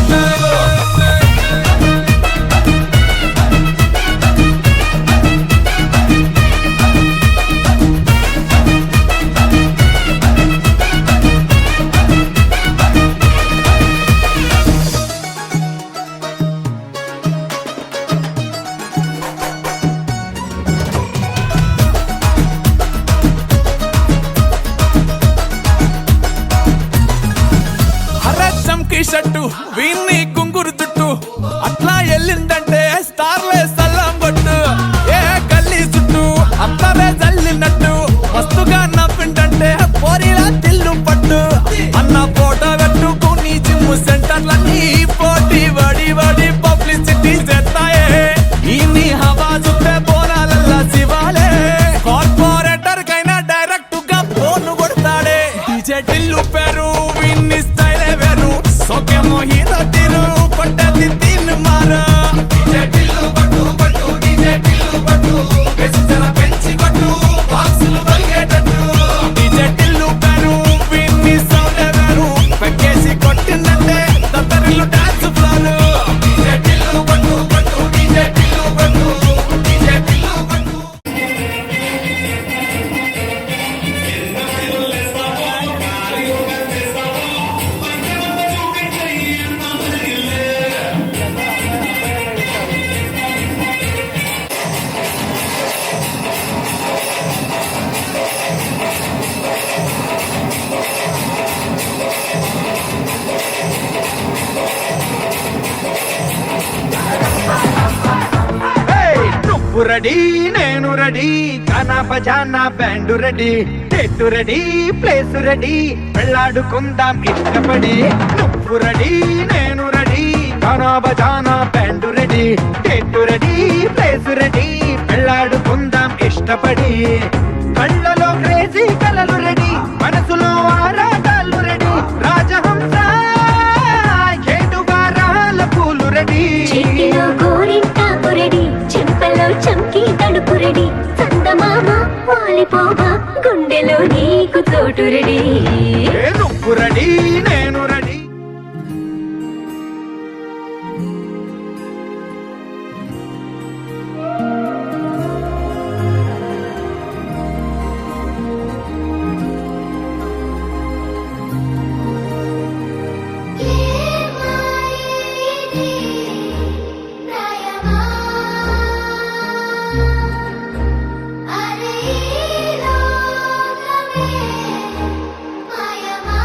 చంకీ షట్టు వీన్ని కుంగురు చుట్టూ అట్లా ఎల్లిందంటే స్టార్లే సల్లం కొట్టు ఏ గల్లీ చుట్టూ అత్తరే జల్లినట్టు మస్తుగా నవ్విందంటే పోరిలా తిల్లు పట్టు అన్న ఫోటో పెట్టుకుని జిమ్ సెంటర్లన్నీ పోటీ వడి వడి పబ్లిసిటీ చేస్తాయే ఈ నీ హవా చుట్టే పోరాలల్లా శివాలే కార్పొరేటర్ కైనా డైరెక్ట్ గా ఫోన్ కొడతాడే డీజే టిల్లు పేరు విన్ని స్టైలే వేరు సోకే మోహిర తిరు కొట్టది తిన్ మార డీజే టిల్లు బట్టు బట్టు డీజే టిల్లు బట్టు వెచ్చర పెంచి కొట్టు బాక్సులు మల్గేటట్టు డీజే టిల్లు పేరు విన్ని సౌండ్ వేరు పెక్కేసి కొట్టిందంటే దత్తరిల్లు డాన్స్ ఫ్లోర్ డీజే టిల్లు బట్టు బట్టు డీజే టిల్లు బట్టు డీజే టిల్లు బట్టు నువ్వు రెడీ నేను రెడీ గానా బజానా బ్యాండు రెడీ టెట్టు రెడీ ప్లేస్ రెడీ వెళ్ళాడుకుందాం ఇష్టపడి నువ్వు రెడీ నేను రెడీ గానా బజానా బ్యాండు రెడీ టెట్టు రెడీ ప్లేస్ రెడీ వెళ్ళాడుకుందాం ఇష్టపడి కళ్ళలో క్రేజీ కలలు రెడీ మనసులో ఆరాటాలు రెడీ రాజహంస ఏడుగారాల పూలు రెడీ చేతిలో గోరింటాకు రెడీ చెంపలో చంకీ తడుపు రెడీ చందమామ వాలిపోవా గుండెలో నీకు చోటు రెడీ నువ్వు రెడీ నేను రెడీ అరే లోకమే మాయమా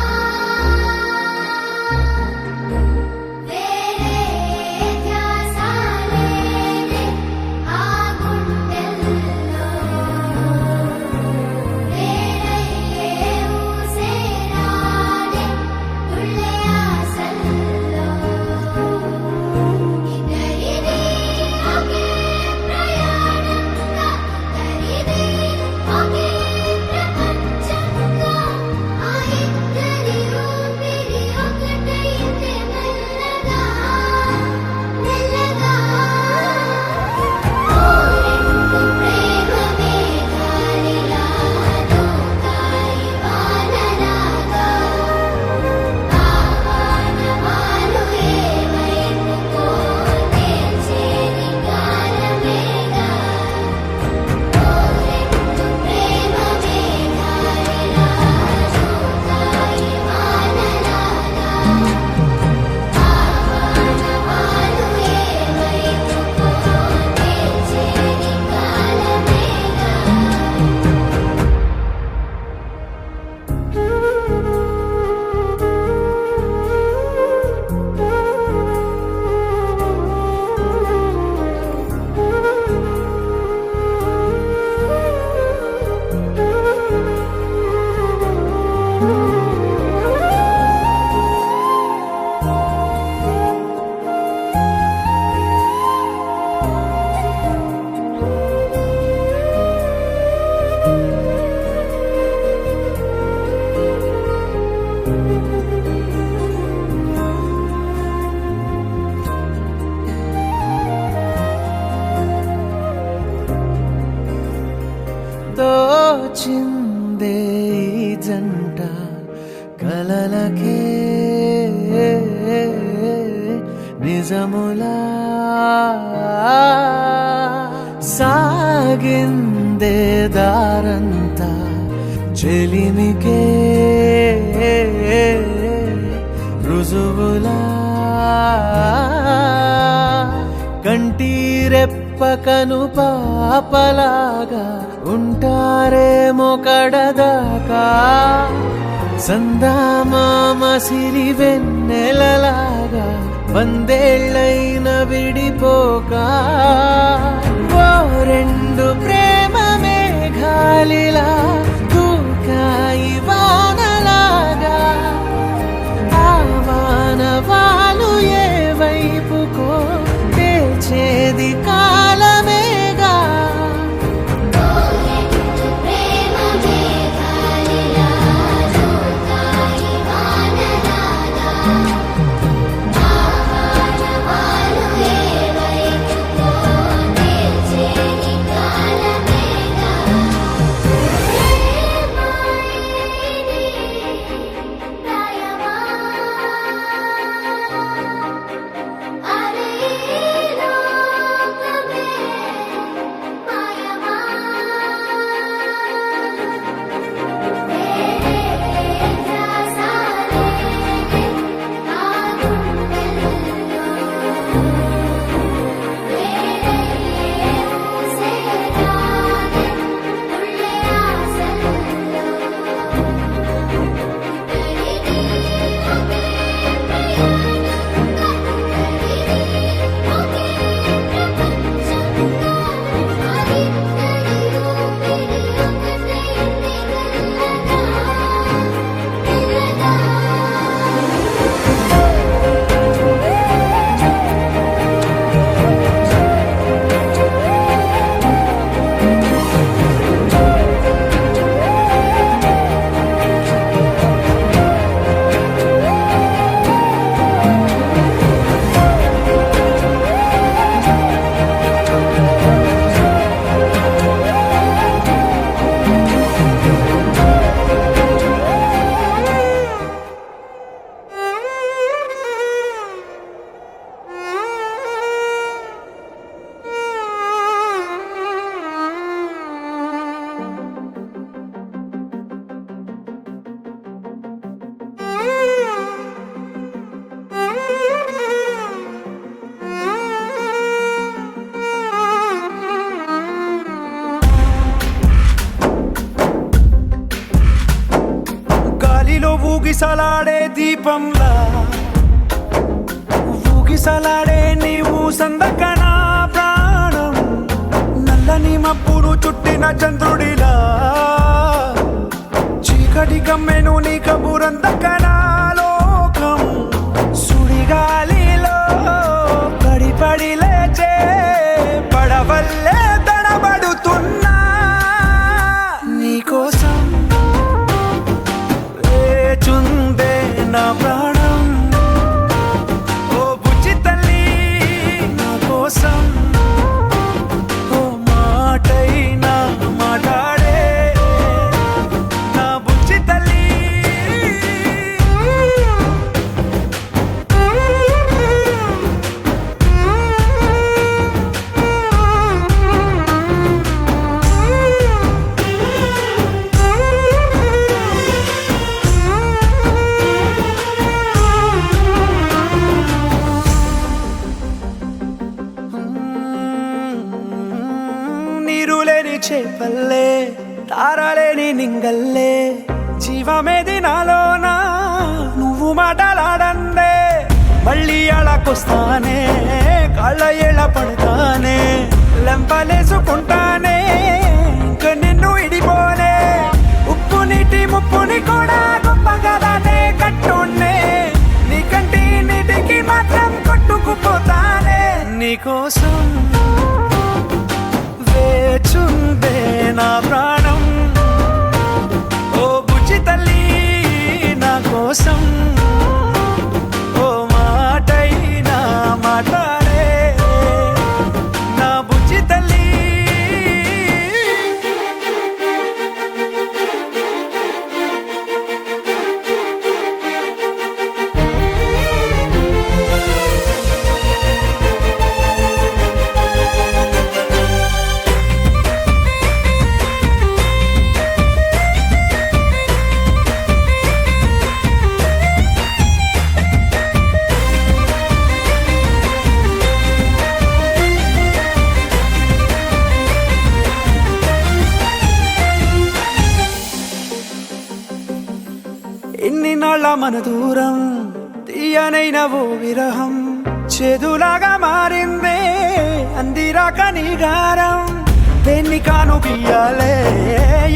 వచ్చిందే ఈ జంట కలలకే నిజములా సాగిందే దారంతా చెలిమికే రుజువులా కంటిరెప్పకను పాపలాగా ఉంటారేమో కడదాకా సందామామ సిరి వెన్నెలలాగా వందేళ్ళైన విడిపోక ఓ రెండు ప్రేమ మేఘాలిలా దూకాయి వానలాగా ఆ వానవాలు ఏ వైపుకో తెచేది కాలమేగా ఊగిసలాడే దీపంలా ఊగిసలాడే నీవు సందకనా ప్రాణం నల్లని మబ్బును చుట్టిన చంద్రుడిలా చీకటి కమ్మెను నీ కబురందకనా లోకం సుడిగాలిలో పడిపడి లేచే పడవల్లే తడబడుతున్నా నీకోసం చుందే నా ప్రాణం ఓ బుజ్జి తల్లి నా కోసం ఓ మాటైనా మాట్లాడే నా బుజ్జి తల్లి చేపల్లే తారలేని నింగల్లే జీవమేది నాలోనా నువ్వు మాటలాడందే మళ్ళీ అళకొస్తానే కాళ్ళ ఏళ్ళ పడతానే లెంపలేసుకుంటానే ఇంక నిన్ను ఇడిపోనే ఉప్పు నీటి ముప్పుని కూడా గొప్పగా దానే కట్టునే నీ కంటి నీటికి మాత్రం కొట్టుకుపోతానే నీకోసం వేచుందే నా ప్రాణం ఓ బుజ్జి తల్లి నా కోసం ఓ మాటైనా మాట్లాడే నా బుజ్జి తల్లి ఇంకా మన దూరం తీయనైన ఓ విరహం చేదులాగా మారిందే అందిరాక నీగారం దేన్ని కాను బియ్యాలే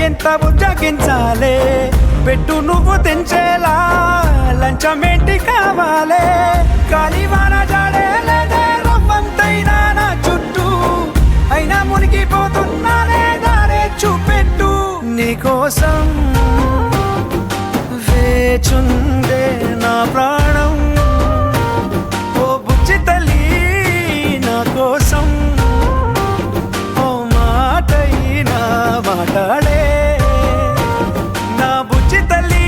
ఎంత బుజ్జగించాలే పెట్టు నువ్వు తెంచేలా లంచమేంటి కావాలే కాలివాన జాడేలేదే రవ్వంతైనా నా చుట్టూ అయినా మునిగిపోతున్నానే దారే చూపెట్టు నీకోసం వేచుందే నా ప్రాణం ఓ బుజ్జి తల్లి నా కోసం ఓ మాటైనా మాట్లాడే నా బుజ్జి తల్లి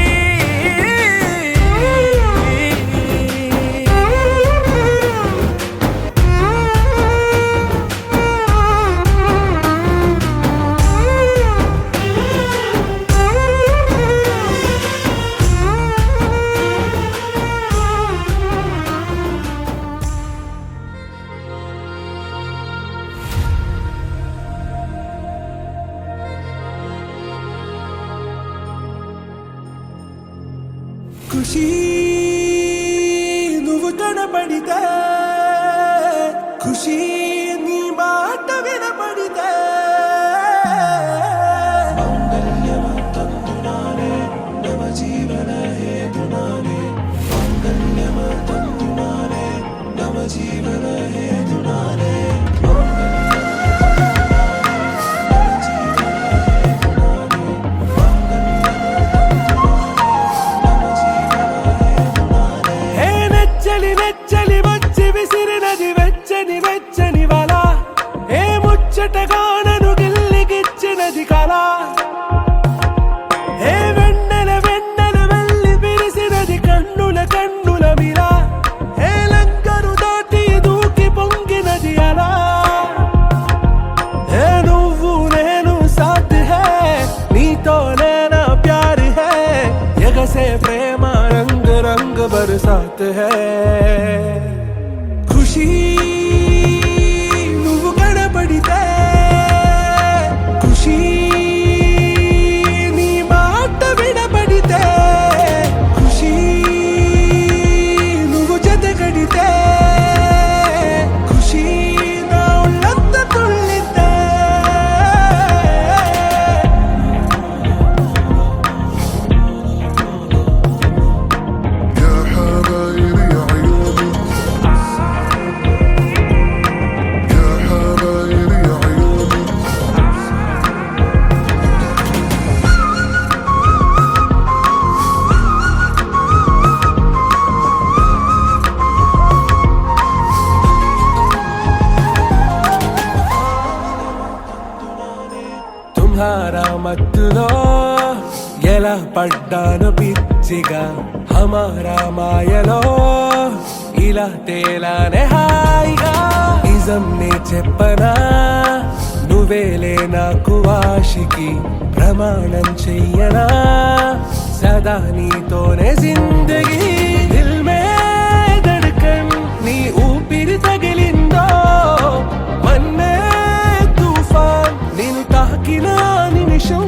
ఖుషి నువ్వు కనబడితే ఖుషి నీ మాట వినబడితే వెచ్చని వచ్చి విసిరినది వెచ్చని వెచ్చని వల ఏ ముచ్చటగానను గిల్లిగిచ్చినది కళ ఏ వెన్నెల వెన్నెల వెళ్ళి విరిసినది కన్నుల కన్నుల మిల ఏ లంకరు దాటి దూకి పొంగినది అలా ఏ నువ్వు నేను సాథ్ హే నీతోనే నా ప్యార్ హే ఎగసే ప్రేమ రంగ్ రంగ్ బరసాత్ హే ఖుషి నువ్వు కనబడితే ఖుషి నీ మాట వినబడితే ఖుషి నువ్వు జతగడితే ఖుషి నా ఉళ్ళంత తుళ్ళితే తుమ్హారా మత్తులో ఎలా పడ్డాను పిచ్చిగా హమారా మాయలో ఇలా తేలానే హాయిగా నిజం నే చెప్పనా నువ్వేలే నాకు ఆశికి ప్రమాణం చెయ్యనా సదా నీతోనే జిందగీ దిల్ మే ధడ్కన్ నీ ఊపిరి తగిలిందో మన్నే తుఫాన్ నేను తాకిన నిమిషం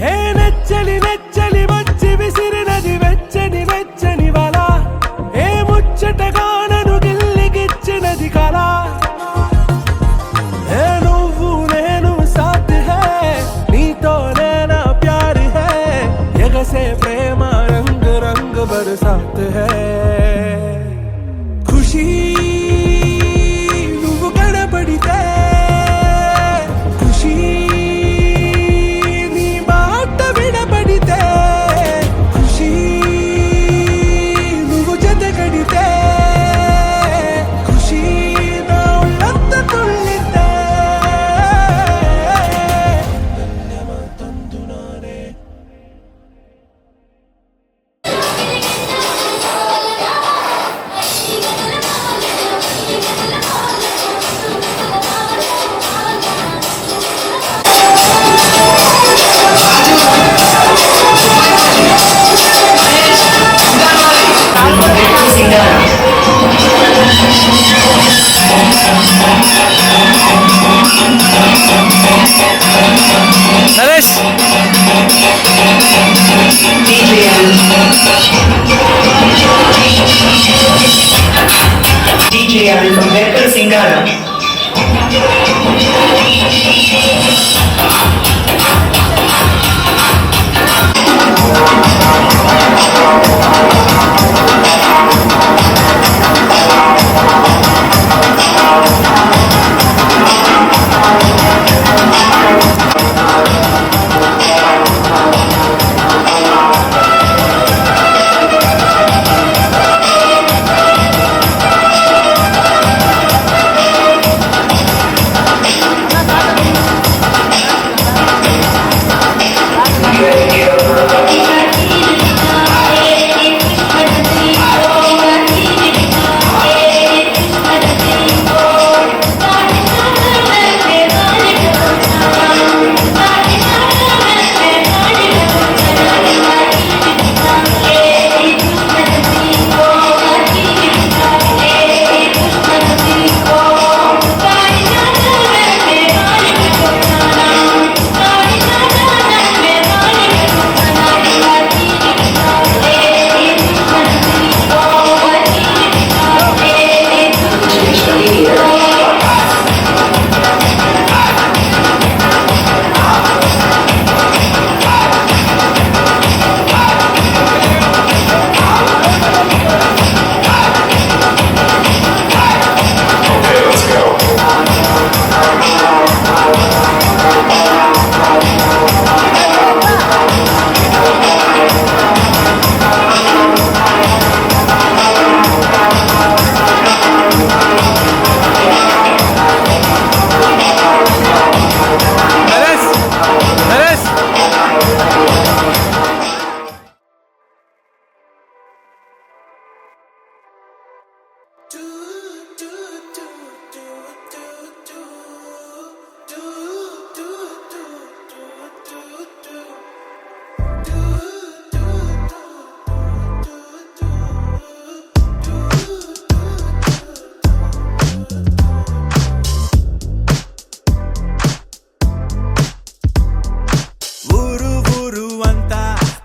హే నెచ్చలి నెచ్చలి వచ్చి విసిరినది వెచ్చని వెచ్చని వల ఏ ముచ్చటగానను గిల్లిగిచ్చినది కళ ఏ నువ్వు నేను సాథ్ హే నీతోనే నా ప్యార్ హే ఎగసే ప్రేమ రంగ్ రంగ్ బరసాత్ హే ఖుషి నువ్వు కనబడితే ఖుషి నీ మాట వినబడితే ఖుషి నువ్వు జతగడితే ఖుషి నా ఉళ్ళంత తుళ్ళితే నరేష్ డైరెక్టర్ సింగారం.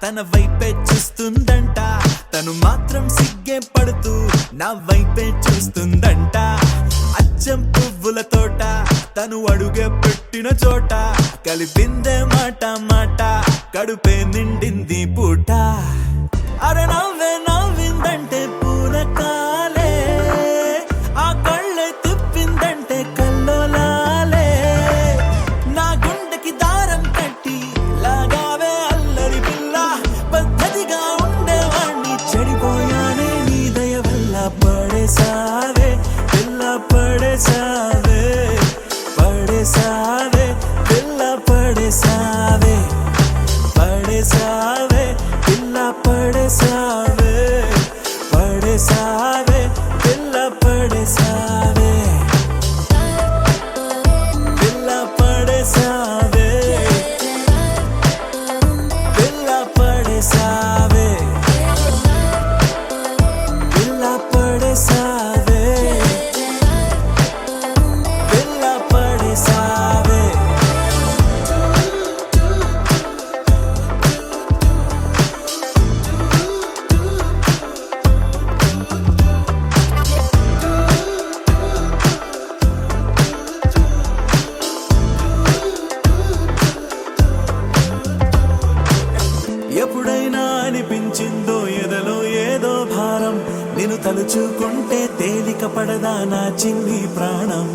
తన వైపే చూస్తుందంట, తను మాత్రం సిగ్గే పడుతూ నా వైపే చూస్తుందంట. అచ్చం పువ్వుల తోట తను అడుగే పెట్టిన చోట కలిపిందే మాట మాట కడుపే నిండింది పూట. అరే నవ్వే నవ్విందంటే పూనకాలే, ఆ కళ్ళే తిప్పిందంటే కల్లోలాలే. నా గుండెకి దారం కట్టి లాగావే అల్లరి పిల్ల, పద్ధతిగా ఉండేవాణ్ణి చెడిపోయానే నీ దయ వల్ల. పడేసావే పిల్ల పడేసావే, పడేసావే పిల్ల పడేసావే, పడేసావే పిల్ల పడేసావే, పడేసావే పిల్ల పడేసావే, పిల్ల పడేసావే, పిల్ల పడేసావే, పిల్ల పడేసావే, పిల్ల పడేసావే. ఎప్పుడైనా అనిపించిందో ఎదలో ఏదో భారం, నేను తలుచుకుంటే తేలిక పడదా నా చిన్ని ప్రాణం.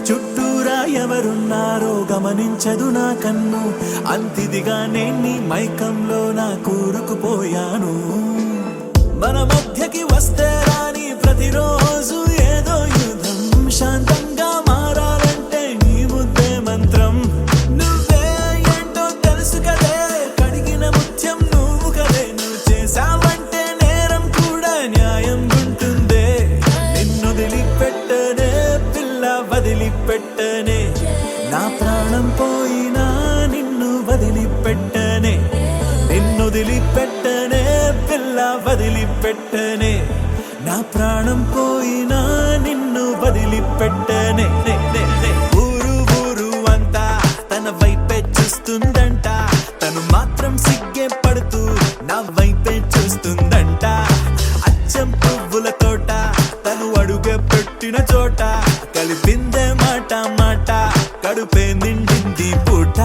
చుట్టూరా ఎవరున్నారో గమనించదు నా కన్ను, అంతిదిగా నేను మైకంలో నా కూరుకుపోయాను. మన మధ్యకి వస్తే రాని ప్రతిరోజు ఏదో యుద్ధం, శాంతంగా మారాలంటే నీ ముద్దే మంత్రం. నువ్వే ఏంటో తెలుసు కదే, కడిగిన ముత్యం నువ్వు కదే, నువ్వు చేసావంటే నేరం కూడా న్యాయం ఉంటుందే. నిన్ను వదిలిపెట్టనే పిల్ల వదిలిపెట్టనే, నా ప్రాణం పోయినా నిన్ను వదిలిపెట్టనే. నిన్ను వదిలిపెట్టనే పిల్ల వదిలిపెట్టనే, నా ప్రాణం పోయినా నిన్ను వదిలిపెట్టనే. ఊరు ఊరు అంతా తన వైపే చూస్తుందంట, తను మాత్రం సిగ్గే పడుతూ నా వైపే చూస్తుందంట. అచ్చం పువ్వుల తోట తను అడుగే పెట్టిన చోట చోట కలిపిందే మాట మాట కడుపే నిండింది పూట